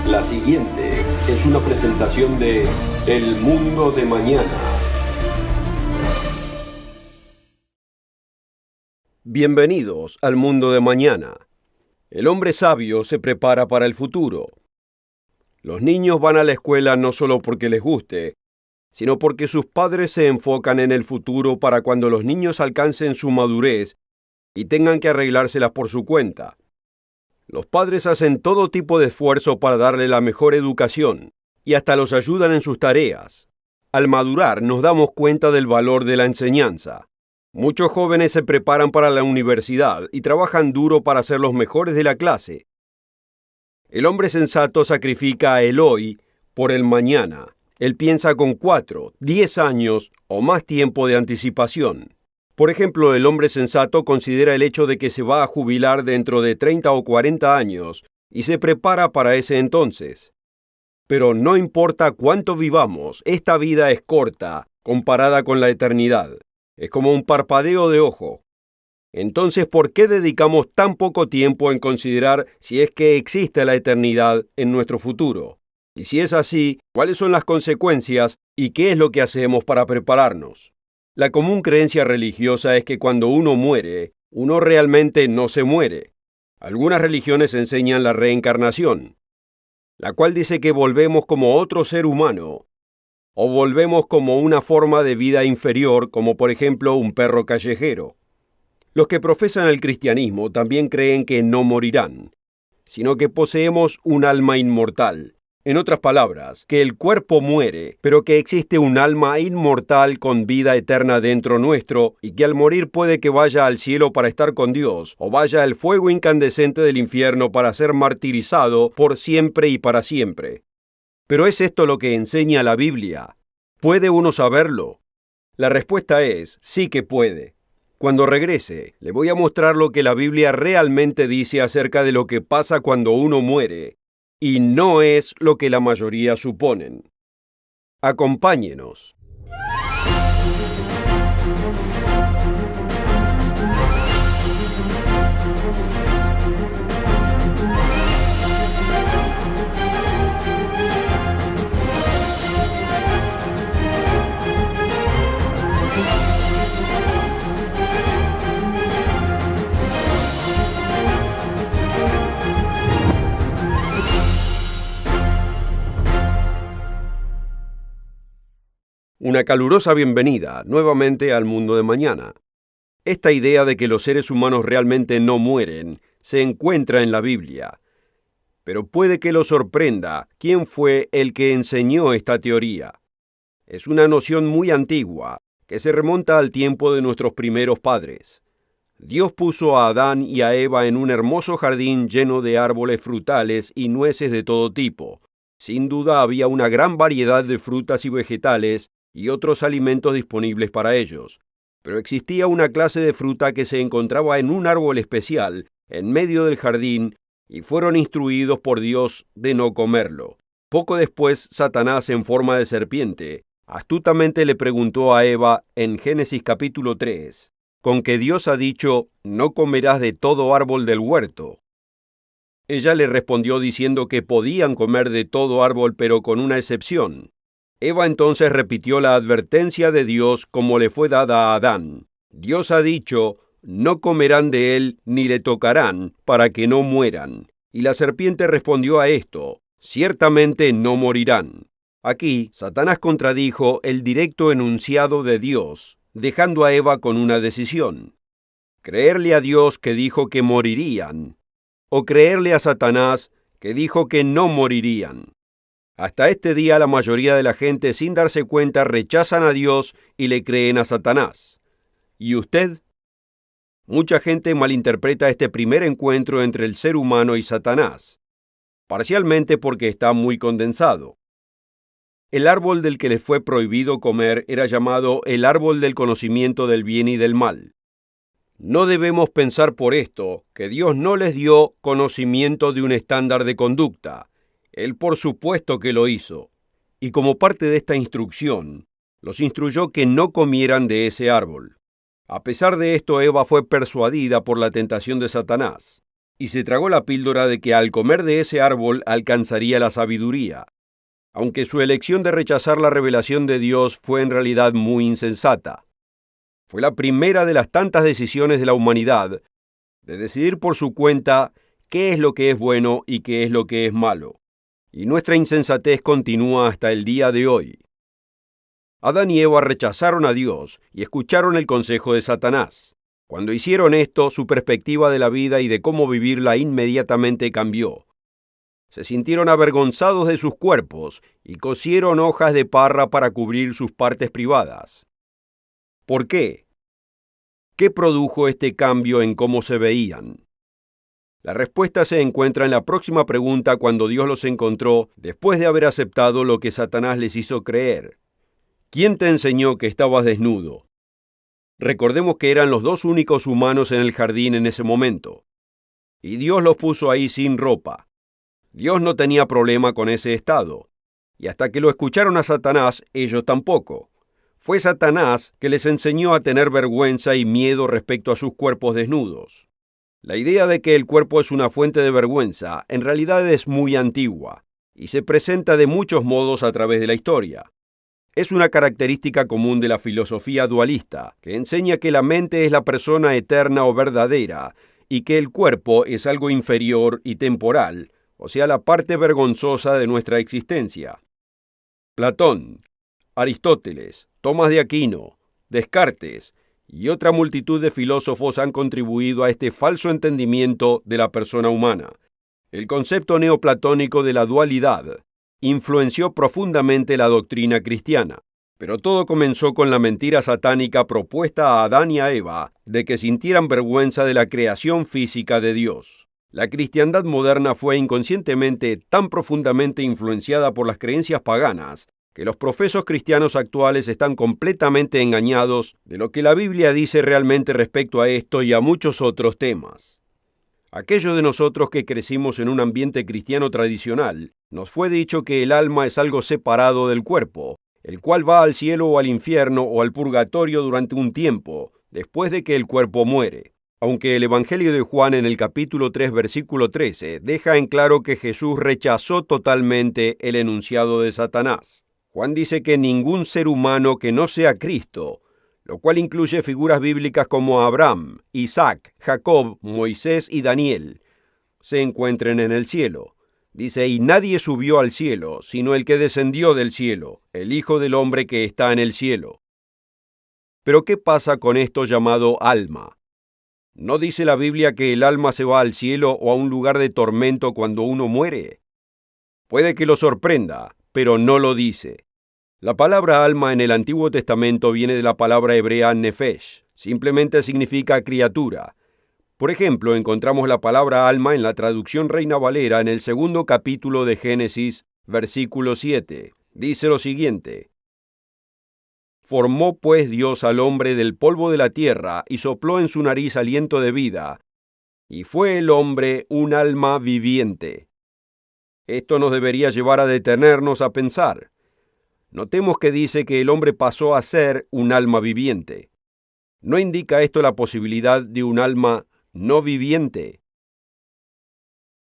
La siguiente es una presentación de El Mundo de Mañana. Bienvenidos al Mundo de Mañana. El hombre sabio se prepara para el futuro. Los niños van a la escuela no solo porque les guste, sino porque sus padres se enfocan en el futuro para cuando los niños alcancen su madurez y tengan que arreglárselas por su cuenta. Los padres hacen todo tipo de esfuerzo para darle la mejor educación y hasta los ayudan en sus tareas. Al madurar nos damos cuenta del valor de la enseñanza. Muchos jóvenes se preparan para la universidad y trabajan duro para ser los mejores de la clase. El hombre sensato sacrifica el hoy por el mañana. Él piensa con 4, 10 años o más tiempo de anticipación. Por ejemplo, el hombre sensato considera el hecho de que se va a jubilar dentro de 30 o 40 años y se prepara para ese entonces. Pero no importa cuánto vivamos, esta vida es corta comparada con la eternidad. Es como un parpadeo de ojo. Entonces, ¿por qué dedicamos tan poco tiempo en considerar si es que existe la eternidad en nuestro futuro? Y si es así, ¿cuáles son las consecuencias y qué es lo que hacemos para prepararnos? La común creencia religiosa es que cuando uno muere, uno realmente no se muere. Algunas religiones enseñan la reencarnación, la cual dice que volvemos como otro ser humano, o volvemos como una forma de vida inferior, como por ejemplo un perro callejero. Los que profesan el cristianismo también creen que no morirán, sino que poseemos un alma inmortal. En otras palabras, que el cuerpo muere, pero que existe un alma inmortal con vida eterna dentro nuestro y que al morir puede que vaya al cielo para estar con Dios o vaya al fuego incandescente del infierno para ser martirizado por siempre y para siempre. ¿Pero es esto lo que enseña la Biblia? ¿Puede uno saberlo? La respuesta es sí que puede. Cuando regrese, le voy a mostrar lo que la Biblia realmente dice acerca de lo que pasa cuando uno muere. Y no es lo que la mayoría suponen. Acompáñenos. Una calurosa bienvenida nuevamente al Mundo de Mañana. Esta idea de que los seres humanos realmente no mueren se encuentra en la Biblia. Pero puede que lo sorprenda quién fue el que enseñó esta teoría. Es una noción muy antigua que se remonta al tiempo de nuestros primeros padres. Dios puso a Adán y a Eva en un hermoso jardín lleno de árboles frutales y nueces de todo tipo. Sin duda había una gran variedad de frutas y vegetales y otros alimentos disponibles para ellos. Pero existía una clase de fruta que se encontraba en un árbol especial, en medio del jardín, y fueron instruidos por Dios de no comerlo. Poco después, Satanás, en forma de serpiente, astutamente le preguntó a Eva en Génesis capítulo 3, «¿Con que Dios ha dicho, no comerás de todo árbol del huerto?» Ella le respondió diciendo que podían comer de todo árbol, pero con una excepción. Eva entonces repitió la advertencia de Dios como le fue dada a Adán. Dios ha dicho, no comerán de él ni le tocarán, para que no mueran. Y la serpiente respondió a esto, ciertamente no morirán. Aquí, Satanás contradijo el directo enunciado de Dios, dejando a Eva con una decisión. Creerle a Dios que dijo que morirían, o creerle a Satanás que dijo que no morirían. Hasta este día la mayoría de la gente sin darse cuenta rechazan a Dios y le creen a Satanás. ¿Y usted? Mucha gente malinterpreta este primer encuentro entre el ser humano y Satanás, parcialmente porque está muy condensado. El árbol del que les fue prohibido comer era llamado el árbol del conocimiento del bien y del mal. No debemos pensar por esto que Dios no les dio conocimiento de un estándar de conducta. Él por supuesto que lo hizo, y como parte de esta instrucción, los instruyó que no comieran de ese árbol. A pesar de esto, Eva fue persuadida por la tentación de Satanás. y se tragó la píldora de que al comer de ese árbol alcanzaría la sabiduría, aunque su elección de rechazar la revelación de Dios fue en realidad muy insensata. Fue la primera de las tantas decisiones de la humanidad de decidir por su cuenta qué es lo que es bueno y qué es lo que es malo. Y nuestra insensatez continúa hasta el día de hoy. Adán y Eva rechazaron a Dios y escucharon el consejo de Satanás. Cuando hicieron esto, su perspectiva de la vida y de cómo vivirla inmediatamente cambió. Se sintieron avergonzados de sus cuerpos y cosieron hojas de parra para cubrir sus partes privadas. ¿Por qué? ¿Qué produjo este cambio en cómo se veían? La respuesta se encuentra en la próxima pregunta cuando Dios los encontró después de haber aceptado lo que Satanás les hizo creer. ¿Quién te enseñó que estabas desnudo? Recordemos que eran los dos únicos humanos en el jardín en ese momento. Y Dios los puso ahí sin ropa. Dios no tenía problema con ese estado. Y hasta que lo escucharon a Satanás, ellos tampoco. Fue Satanás que les enseñó a tener vergüenza y miedo respecto a sus cuerpos desnudos. La idea de que el cuerpo es una fuente de vergüenza en realidad es muy antigua y se presenta de muchos modos a través de la historia. Es una característica común de la filosofía dualista, que enseña que la mente es la persona eterna o verdadera y que el cuerpo es algo inferior y temporal, o sea, la parte vergonzosa de nuestra existencia. Platón, Aristóteles, Tomás de Aquino, Descartes y otra multitud de filósofos han contribuido a este falso entendimiento de la persona humana. El concepto neoplatónico de la dualidad influenció profundamente la doctrina cristiana, pero todo comenzó con la mentira satánica propuesta a Adán y a Eva de que sintieran vergüenza de la creación física de Dios. La cristiandad moderna fue inconscientemente tan profundamente influenciada por las creencias paganas que los profesos cristianos actuales están completamente engañados de lo que la Biblia dice realmente respecto a esto y a muchos otros temas. Aquellos de nosotros que crecimos en un ambiente cristiano tradicional, nos fue dicho que el alma es algo separado del cuerpo, el cual va al cielo o al infierno o al purgatorio durante un tiempo, después de que el cuerpo muere. Aunque el Evangelio de Juan en el capítulo 3, versículo 13, deja en claro que Jesús rechazó totalmente el enunciado de Satanás. Juan dice que ningún ser humano que no sea Cristo, lo cual incluye figuras bíblicas como Abraham, Isaac, Jacob, Moisés y Daniel, se encuentren en el cielo. Dice, y nadie subió al cielo, sino el que descendió del cielo, el Hijo del Hombre que está en el cielo. Pero ¿qué pasa con esto llamado alma? ¿No dice la Biblia que el alma se va al cielo o a un lugar de tormento cuando uno muere? Puede que lo sorprenda, pero no lo dice. La palabra alma en el Antiguo Testamento viene de la palabra hebrea nefesh, simplemente significa criatura. Por ejemplo, encontramos la palabra alma en la traducción Reina Valera en el 2 capítulo de Génesis, versículo 7. Dice lo siguiente: Formó pues Dios al hombre del polvo de la tierra y sopló en su nariz aliento de vida, y fue el hombre un alma viviente. Esto nos debería llevar a detenernos a pensar. Notemos que dice que el hombre pasó a ser un alma viviente. ¿No indica esto la posibilidad de un alma no viviente?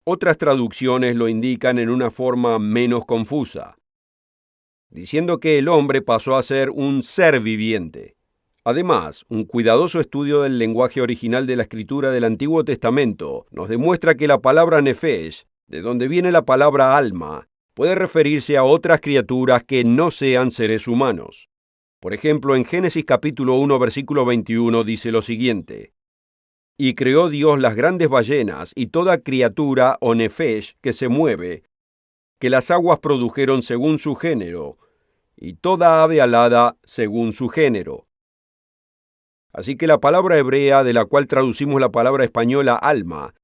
Otras traducciones lo indican en una forma menos confusa, diciendo que el hombre pasó a ser un ser viviente. Además, un cuidadoso estudio del lenguaje original de la escritura del Antiguo Testamento nos demuestra que la palabra nefesh, de donde viene la palabra alma, puede referirse a otras criaturas que no sean seres humanos. Por ejemplo, en Génesis capítulo 1, versículo 21 dice lo siguiente: Y creó Dios las grandes ballenas y toda criatura o nefesh que se mueve, que las aguas produjeron según su género, y toda ave alada según su género. Así que la palabra hebrea, de la cual traducimos la palabra española alma,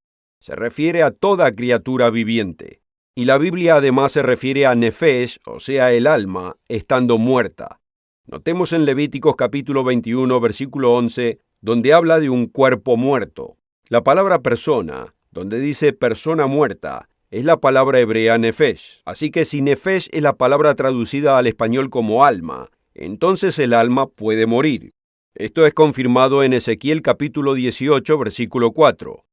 se refiere a toda criatura viviente. Y la Biblia además se refiere a nefesh, o sea, el alma, estando muerta. Notemos en Levíticos capítulo 21, versículo 11, donde habla de un cuerpo muerto. La palabra persona, donde dice persona muerta, es la palabra hebrea nefesh. Así que si nefesh es la palabra traducida al español como alma, entonces el alma puede morir. Esto es confirmado en Ezequiel capítulo 18, versículo 4.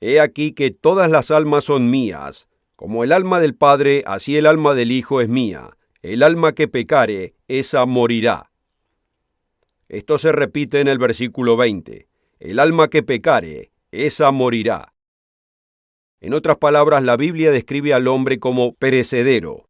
He aquí que todas las almas son mías. Como el alma del Padre, así el alma del Hijo es mía. El alma que pecare, esa morirá. Esto se repite en el versículo 20. El alma que pecare, esa morirá. En otras palabras, la Biblia describe al hombre como perecedero.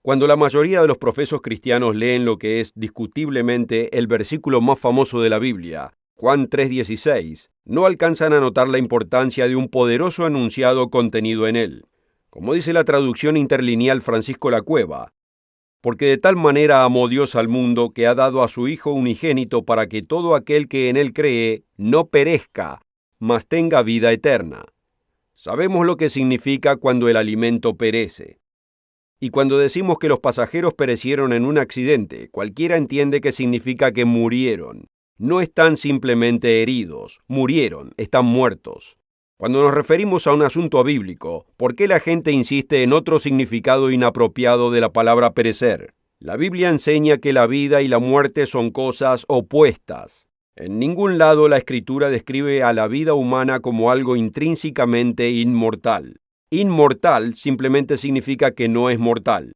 Cuando la mayoría de los profesos cristianos leen lo que es discutiblemente el versículo más famoso de la Biblia, Juan 3:16, no alcanzan a notar la importancia de un poderoso enunciado contenido en él. Como dice la traducción interlineal Francisco Lacueva, porque de tal manera amó Dios al mundo que ha dado a su Hijo unigénito para que todo aquel que en él cree no perezca, mas tenga vida eterna. Sabemos lo que significa cuando el alimento perece. Y cuando decimos que los pasajeros perecieron en un accidente, cualquiera entiende que significa que murieron. No están simplemente heridos, murieron, están muertos. Cuando nos referimos a un asunto bíblico, ¿por qué la gente insiste en otro significado inapropiado de la palabra perecer? La Biblia enseña que la vida y la muerte son cosas opuestas. En ningún lado la Escritura describe a la vida humana como algo intrínsecamente inmortal. Inmortal simplemente significa que no es mortal.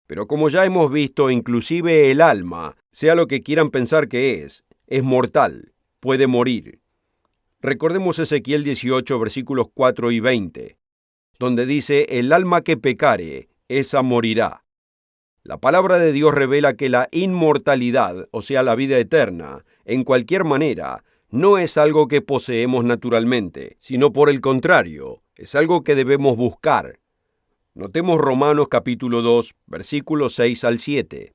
Pero como ya hemos visto, inclusive el alma, sea lo que quieran pensar que es mortal, puede morir. Recordemos Ezequiel 18, versículos 4 y 20, donde dice, el alma que pecare, esa morirá. La palabra de Dios revela que la inmortalidad, o sea, la vida eterna, en cualquier manera, no es algo que poseemos naturalmente, sino por el contrario, es algo que debemos buscar. Notemos Romanos capítulo 2, versículos 6 al 7.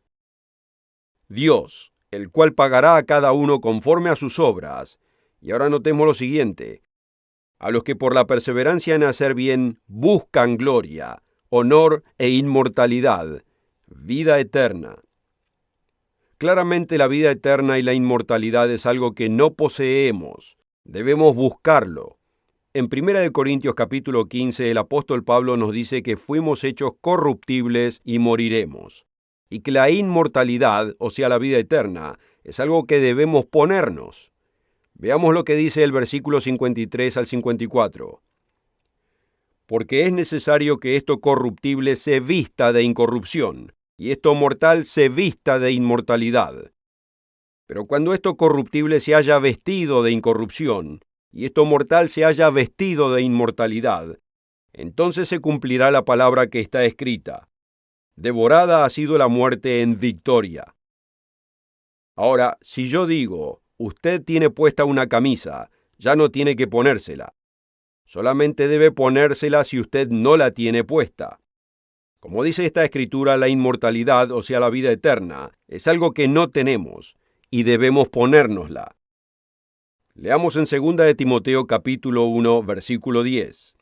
Dios, el cual pagará a cada uno conforme a sus obras. Y ahora notemos lo siguiente. A los que por la perseverancia en hacer bien buscan gloria, honor e inmortalidad, vida eterna. Claramente la vida eterna y la inmortalidad es algo que no poseemos. Debemos buscarlo. En 1 Corintios capítulo 15, el apóstol Pablo nos dice que fuimos hechos corruptibles y moriremos. Y que la inmortalidad, o sea, la vida eterna, es algo que debemos ponernos. Veamos lo que dice el versículo 53 al 54. Porque es necesario que esto corruptible se vista de incorrupción, y esto mortal se vista de inmortalidad. Pero cuando esto corruptible se haya vestido de incorrupción, y esto mortal se haya vestido de inmortalidad, entonces se cumplirá la palabra que está escrita. Devorada ha sido la muerte en victoria. Ahora, si yo digo, usted tiene puesta una camisa, ya no tiene que ponérsela. Solamente debe ponérsela si usted no la tiene puesta. Como dice esta escritura, la inmortalidad, o sea, la vida eterna, es algo que no tenemos y debemos ponérnosla. Leamos en 2 de Timoteo capítulo 1, versículo 10.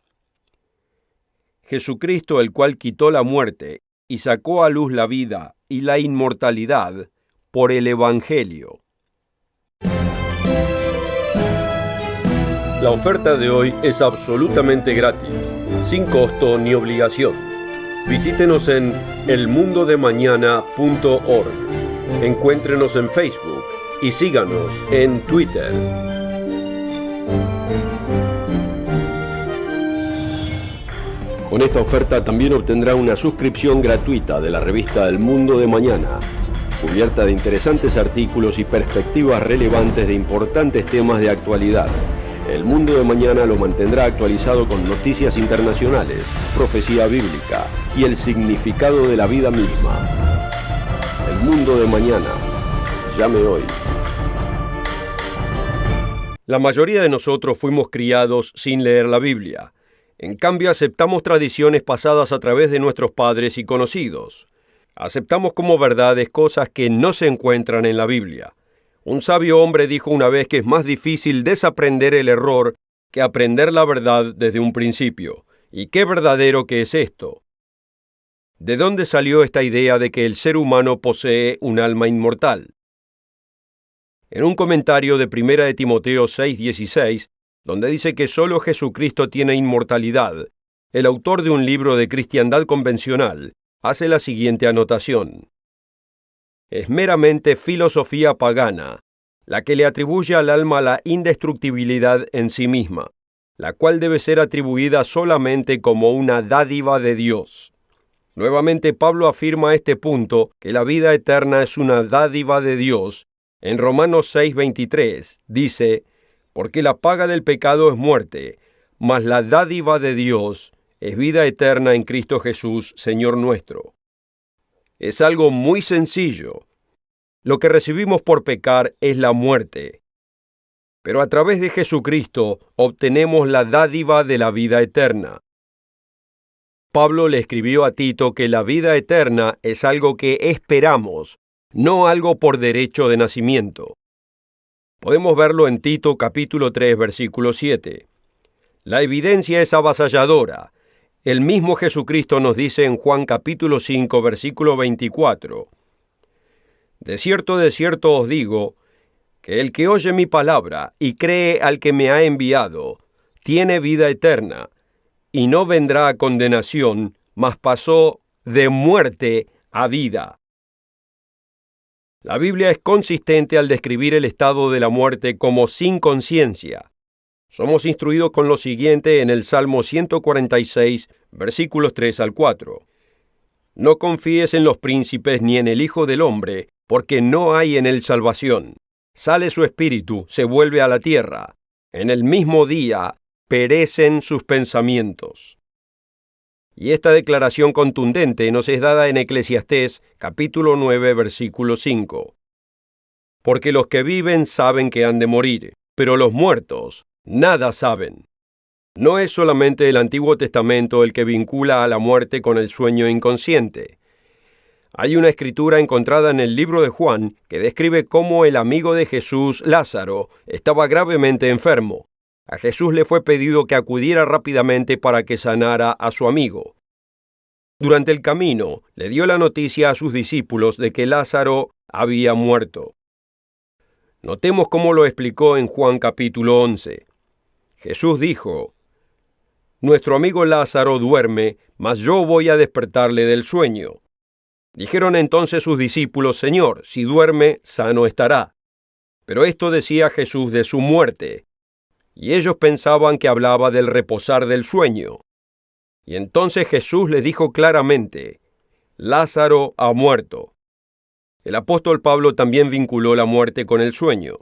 Jesucristo, el cual quitó la muerte y sacó a luz la vida y la inmortalidad por el Evangelio. La oferta de hoy es absolutamente gratis, sin costo ni obligación. Visítenos en elmundodemañana.org. Encuéntrenos en Facebook y síganos en Twitter. Con esta oferta también obtendrá una suscripción gratuita de la revista El Mundo de Mañana, cubierta de interesantes artículos y perspectivas relevantes de importantes temas de actualidad. El Mundo de Mañana lo mantendrá actualizado con noticias internacionales, profecía bíblica y el significado de la vida misma. El Mundo de Mañana. Llame hoy. La mayoría de nosotros fuimos criados sin leer la Biblia. En cambio, aceptamos tradiciones pasadas a través de nuestros padres y conocidos. Aceptamos como verdades cosas que no se encuentran en la Biblia. Un sabio hombre dijo una vez que es más difícil desaprender el error que aprender la verdad desde un principio. ¿Y qué verdadero que es esto? ¿De dónde salió esta idea de que el ser humano posee un alma inmortal? En un comentario de 1 de Timoteo 6:16, donde dice que solo Jesucristo tiene inmortalidad, el autor de un libro de cristiandad convencional hace la siguiente anotación. Es meramente filosofía pagana, la que le atribuye al alma la indestructibilidad en sí misma. la cual debe ser atribuida solamente como una dádiva de Dios. Nuevamente Pablo afirma a este punto que la vida eterna es una dádiva de Dios. En Romanos 6:23 dice, porque la paga del pecado es muerte, mas la dádiva de Dios es vida eterna en Cristo Jesús, Señor nuestro. Es algo muy sencillo. Lo que recibimos por pecar es la muerte. Pero a través de Jesucristo obtenemos la dádiva de la vida eterna. Pablo le escribió a Tito que la vida eterna es algo que esperamos, no algo por derecho de nacimiento. Podemos verlo en Tito capítulo 3, versículo 7. La evidencia es avasalladora. El mismo Jesucristo nos dice en Juan capítulo 5, versículo 24. De cierto os digo, que el que oye mi palabra y cree al que me ha enviado, tiene vida eterna, y no vendrá a condenación, mas pasó de muerte a vida. La Biblia es consistente al describir el estado de la muerte como sin conciencia. Somos instruidos con lo siguiente en el Salmo 146, versículos 3 al 4. No confíes en los príncipes ni en el Hijo del Hombre, porque no hay en él salvación. Sale su espíritu, se vuelve a la tierra. En el mismo día perecen sus pensamientos. Y esta declaración contundente nos es dada en Eclesiastés, capítulo 9, versículo 5. Porque los que viven saben que han de morir, pero los muertos nada saben. No es solamente el Antiguo Testamento el que vincula a la muerte con el sueño inconsciente. Hay una escritura encontrada en el libro de Juan que describe cómo el amigo de Jesús, Lázaro, estaba gravemente enfermo. A Jesús le fue pedido que acudiera rápidamente para que sanara a su amigo. Durante el camino, le dio la noticia a sus discípulos de que Lázaro había muerto. Notemos cómo lo explicó en Juan capítulo 11. Jesús dijo, nuestro amigo Lázaro duerme, mas yo voy a despertarle del sueño. Dijeron entonces sus discípulos, Señor, si duerme, sano estará. Pero esto decía Jesús de su muerte, y ellos pensaban que hablaba del reposar del sueño. Y entonces Jesús les dijo claramente, Lázaro ha muerto. El apóstol Pablo también vinculó la muerte con el sueño.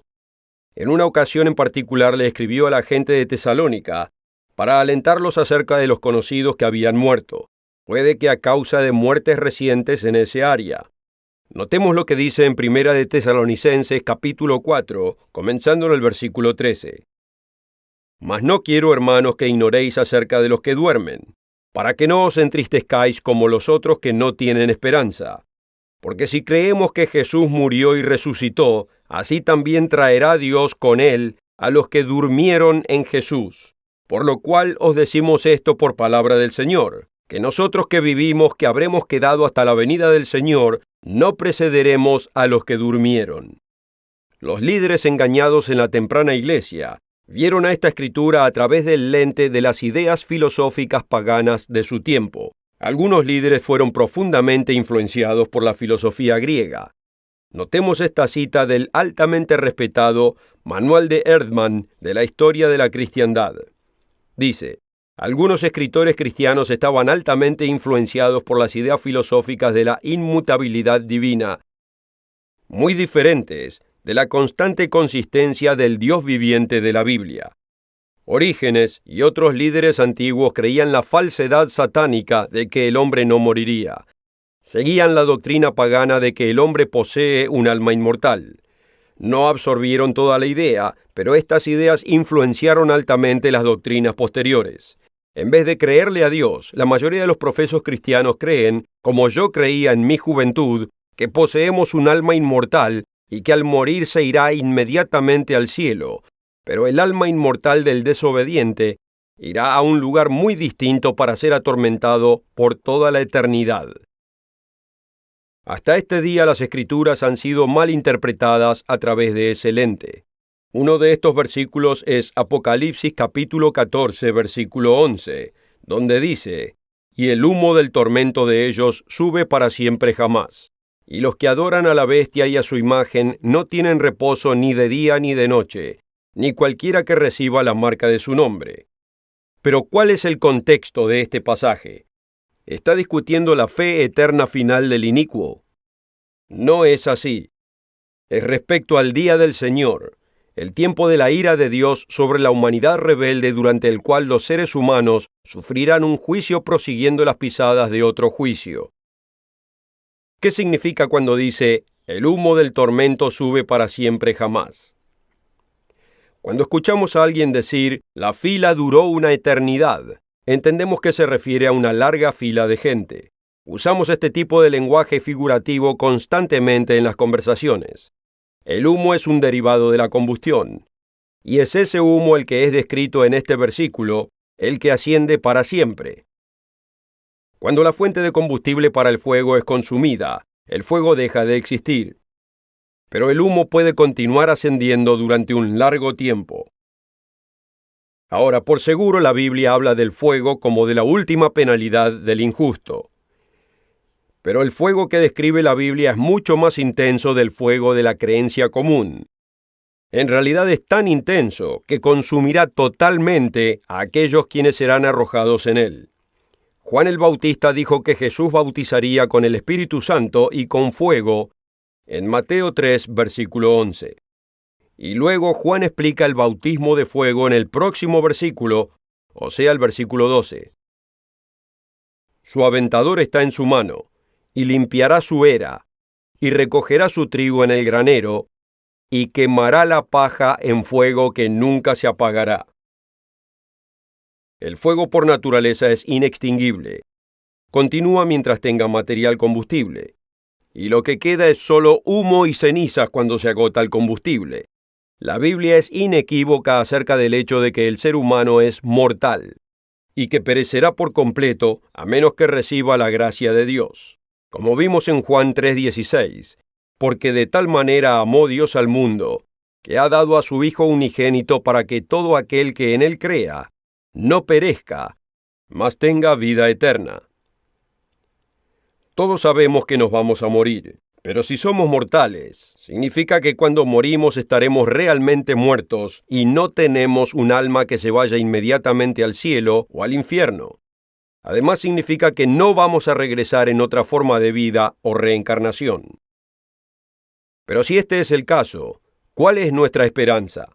En una ocasión en particular le escribió a la gente de Tesalónica para alentarlos acerca de los conocidos que habían muerto. Puede que a causa de muertes recientes en ese área. Notemos lo que dice en Primera de Tesalonicenses capítulo 4, comenzando en el versículo 13. Mas no quiero, hermanos, que ignoréis acerca de los que duermen, para que no os entristezcáis como los otros que no tienen esperanza. Porque si creemos que Jesús murió y resucitó, así también traerá Dios con él a los que durmieron en Jesús. Por lo cual os decimos esto por palabra del Señor, que nosotros que vivimos, que habremos quedado hasta la venida del Señor, no precederemos a los que durmieron. Los líderes engañados en la temprana iglesia vieron a esta escritura a través del lente de las ideas filosóficas paganas de su tiempo. Algunos líderes fueron profundamente influenciados por la filosofía griega. Notemos esta cita del altamente respetado Manuel de Erdmann de la historia de la cristiandad. Dice, algunos escritores cristianos estaban altamente influenciados por las ideas filosóficas de la inmutabilidad divina, muy diferentes de la constante consistencia del Dios viviente de la Biblia. Orígenes y otros líderes antiguos creían la falsedad satánica de que el hombre no moriría. Seguían la doctrina pagana de que el hombre posee un alma inmortal. No absorbieron toda la idea, pero estas ideas influenciaron altamente las doctrinas posteriores. En vez de creerle a Dios, la mayoría de los profesos cristianos creen, como yo creía en mi juventud, que poseemos un alma inmortal y que al morir se irá inmediatamente al cielo, pero el alma inmortal del desobediente irá a un lugar muy distinto para ser atormentado por toda la eternidad. Hasta este día las Escrituras han sido mal interpretadas a través de ese lente. Uno de estos versículos es Apocalipsis capítulo 14, versículo 11, donde dice, «Y el humo del tormento de ellos sube para siempre jamás. Y los que adoran a la bestia y a su imagen no tienen reposo ni de día ni de noche, ni cualquiera que reciba la marca de su nombre. Pero ¿cuál es el contexto de este pasaje? ¿Está discutiendo la fe eterna final del inicuo? No es así. Es respecto al día del Señor, el tiempo de la ira de Dios sobre la humanidad rebelde, durante el cual los seres humanos sufrirán un juicio prosiguiendo las pisadas de otro juicio. ¿Qué significa cuando dice, el humo del tormento sube para siempre jamás? Cuando escuchamos a alguien decir, la fila duró una eternidad, entendemos que se refiere a una larga fila de gente. Usamos este tipo de lenguaje figurativo constantemente en las conversaciones. El humo es un derivado de la combustión, y es ese humo el que es descrito en este versículo, el que asciende para siempre. Cuando la fuente de combustible para el fuego es consumida, el fuego deja de existir. Pero el humo puede continuar ascendiendo durante un largo tiempo. Ahora, por seguro, la Biblia habla del fuego como de la última penalidad del injusto. Pero el fuego que describe la Biblia es mucho más intenso del fuego de la creencia común. En realidad es tan intenso que consumirá totalmente a aquellos quienes serán arrojados en él. Juan el Bautista dijo que Jesús bautizaría con el Espíritu Santo y con fuego en Mateo 3, versículo 11. Y luego Juan explica el bautismo de fuego en el próximo versículo, o sea, el versículo 12. Su aventador está en su mano, y limpiará su era, y recogerá su trigo en el granero, y quemará la paja en fuego que nunca se apagará. El fuego por naturaleza es inextinguible. Continúa mientras tenga material combustible. Y lo que queda es solo humo y cenizas cuando se agota el combustible. La Biblia es inequívoca acerca del hecho de que el ser humano es mortal, y que perecerá por completo a menos que reciba la gracia de Dios. Como vimos en Juan 3:16, porque de tal manera amó Dios al mundo, que ha dado a su Hijo unigénito para que todo aquel que en él crea, no perezca, mas tenga vida eterna. Todos sabemos que nos vamos a morir, pero si somos mortales, significa que cuando morimos estaremos realmente muertos y no tenemos un alma que se vaya inmediatamente al cielo o al infierno. Además significa que no vamos a regresar en otra forma de vida o reencarnación. Pero si este es el caso, ¿cuál es nuestra esperanza?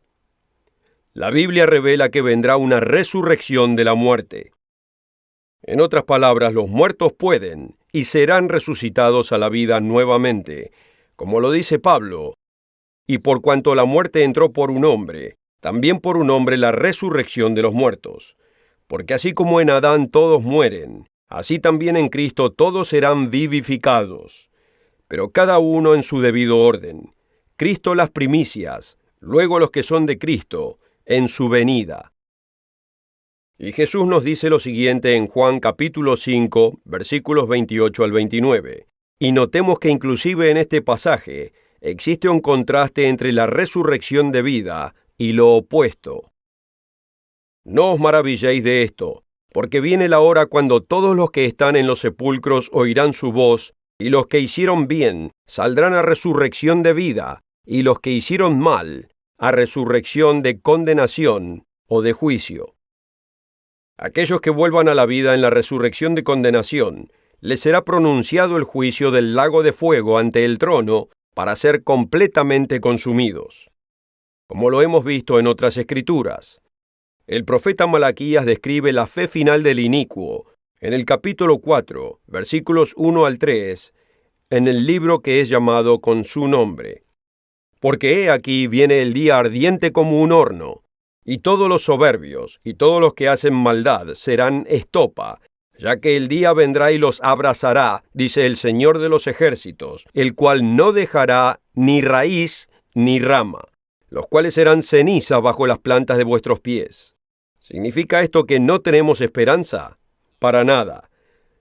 La Biblia revela que vendrá una resurrección de la muerte. En otras palabras, los muertos pueden y serán resucitados a la vida nuevamente, como lo dice Pablo. Y por cuanto la muerte entró por un hombre, también por un hombre la resurrección de los muertos. Porque así como en Adán todos mueren, así también en Cristo todos serán vivificados. Pero cada uno en su debido orden. Cristo las primicias, luego los que son de Cristo, en su venida. Y Jesús nos dice lo siguiente en Juan capítulo 5, versículos 28 al 29. Y notemos que inclusive en este pasaje existe un contraste entre la resurrección de vida y lo opuesto. No os maravilléis de esto, porque viene la hora cuando todos los que están en los sepulcros oirán su voz, y los que hicieron bien saldrán a resurrección de vida, y los que hicieron mal a resurrección de condenación o de juicio. Aquellos que vuelvan a la vida en la resurrección de condenación, les será pronunciado el juicio del lago de fuego ante el trono para ser completamente consumidos. Como lo hemos visto en otras escrituras, el profeta Malaquías describe la fe final del inicuo en el capítulo 4, versículos 1 al 3, en el libro que es llamado con su nombre. Porque he aquí viene el día ardiente como un horno, y todos los soberbios y todos los que hacen maldad serán estopa, ya que el día vendrá y los abrazará, dice el Señor de los ejércitos, el cual no dejará ni raíz ni rama, los cuales serán ceniza bajo las plantas de vuestros pies. ¿Significa esto que no tenemos esperanza? Para nada.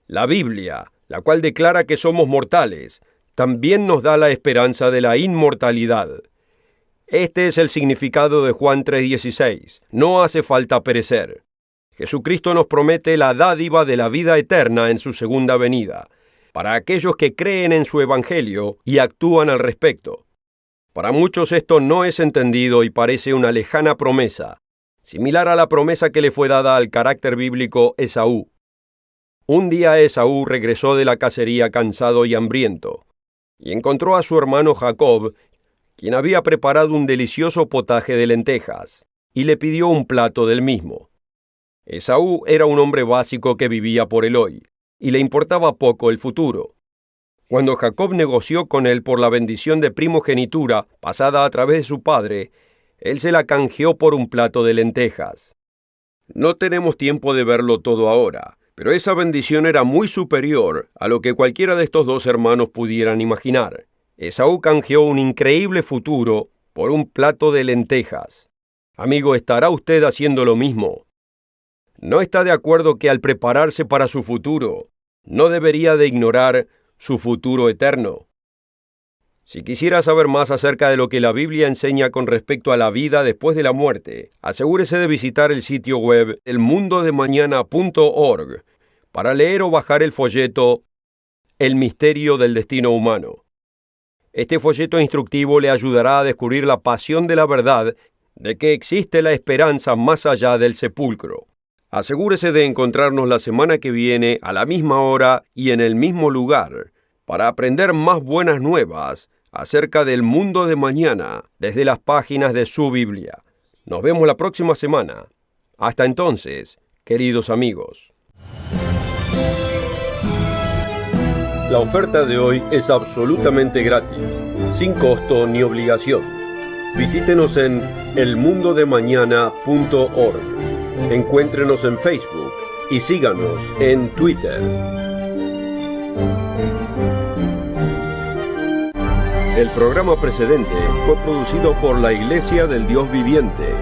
La Biblia, la cual declara que somos mortales, también nos da la esperanza de la inmortalidad. Este es el significado de Juan 3:16. No hace falta perecer. Jesucristo nos promete la dádiva de la vida eterna en su segunda venida, para aquellos que creen en su evangelio y actúan al respecto. Para muchos esto no es entendido y parece una lejana promesa, similar a la promesa que le fue dada al carácter bíblico Esaú. Un día Esaú regresó de la cacería cansado y hambriento, y encontró a su hermano Jacob, quien había preparado un delicioso potaje de lentejas, y le pidió un plato del mismo. Esaú era un hombre básico que vivía por el hoy, y le importaba poco el futuro. Cuando Jacob negoció con él por la bendición de primogenitura pasada a través de su padre, él se la canjeó por un plato de lentejas. No tenemos tiempo de verlo todo ahora, pero esa bendición era muy superior a lo que cualquiera de estos dos hermanos pudieran imaginar. Esaú canjeó un increíble futuro por un plato de lentejas. Amigo, ¿estará usted haciendo lo mismo? ¿No está de acuerdo que al prepararse para su futuro, no debería de ignorar su futuro eterno? Si quisiera saber más acerca de lo que la Biblia enseña con respecto a la vida después de la muerte, asegúrese de visitar el sitio web elmundodemañana.org para leer o bajar el folleto El misterio del destino humano. Este folleto instructivo le ayudará a descubrir la pasión de la verdad de que existe la esperanza más allá del sepulcro. Asegúrese de encontrarnos la semana que viene a la misma hora y en el mismo lugar para aprender más buenas nuevas acerca del mundo de mañana desde las páginas de su Biblia. Nos vemos la próxima semana. Hasta entonces, queridos amigos. La oferta de hoy es absolutamente gratis, sin costo ni obligación. Visítenos en elmundodemañana.org. Encuéntrenos en Facebook y síganos en Twitter. El programa precedente fue producido por la Iglesia del Dios Viviente